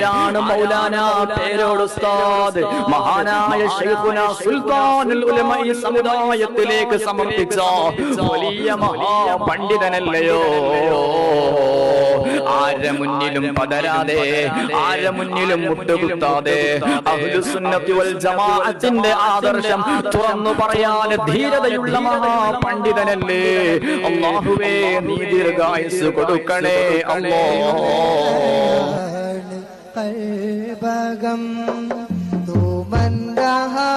ആരാണ് മൗലാന പേരോട് ഉസ്താദ്? മഹാനായ ശൈഖുന സുൽത്താനുൽ ഉലമ ഈ സമുദായത്തിലേക്ക് സമർപ്പിച്ച വലിയ മഹാപണ്ഡിതനല്ലയോ? ആരുടെ മുന്നിലും പതരാതെ, ആരുടെ മുന്നിലും മുട്ടുകുത്താതെ അഹ്ലുസുന്നത്തി വൽ ജമാഅത്തിന്റെ ആദർശം തുറന്നു പറയാൻ ധീരതയുള്ള മഹാപണ്ഡിതനല്ലേ? അല്ലാഹുവേ നീ ദീർഘായുസ് കൊടുക്കണേ അല്ലാഹ്. കൽബകം തൂ മൻ രഹാ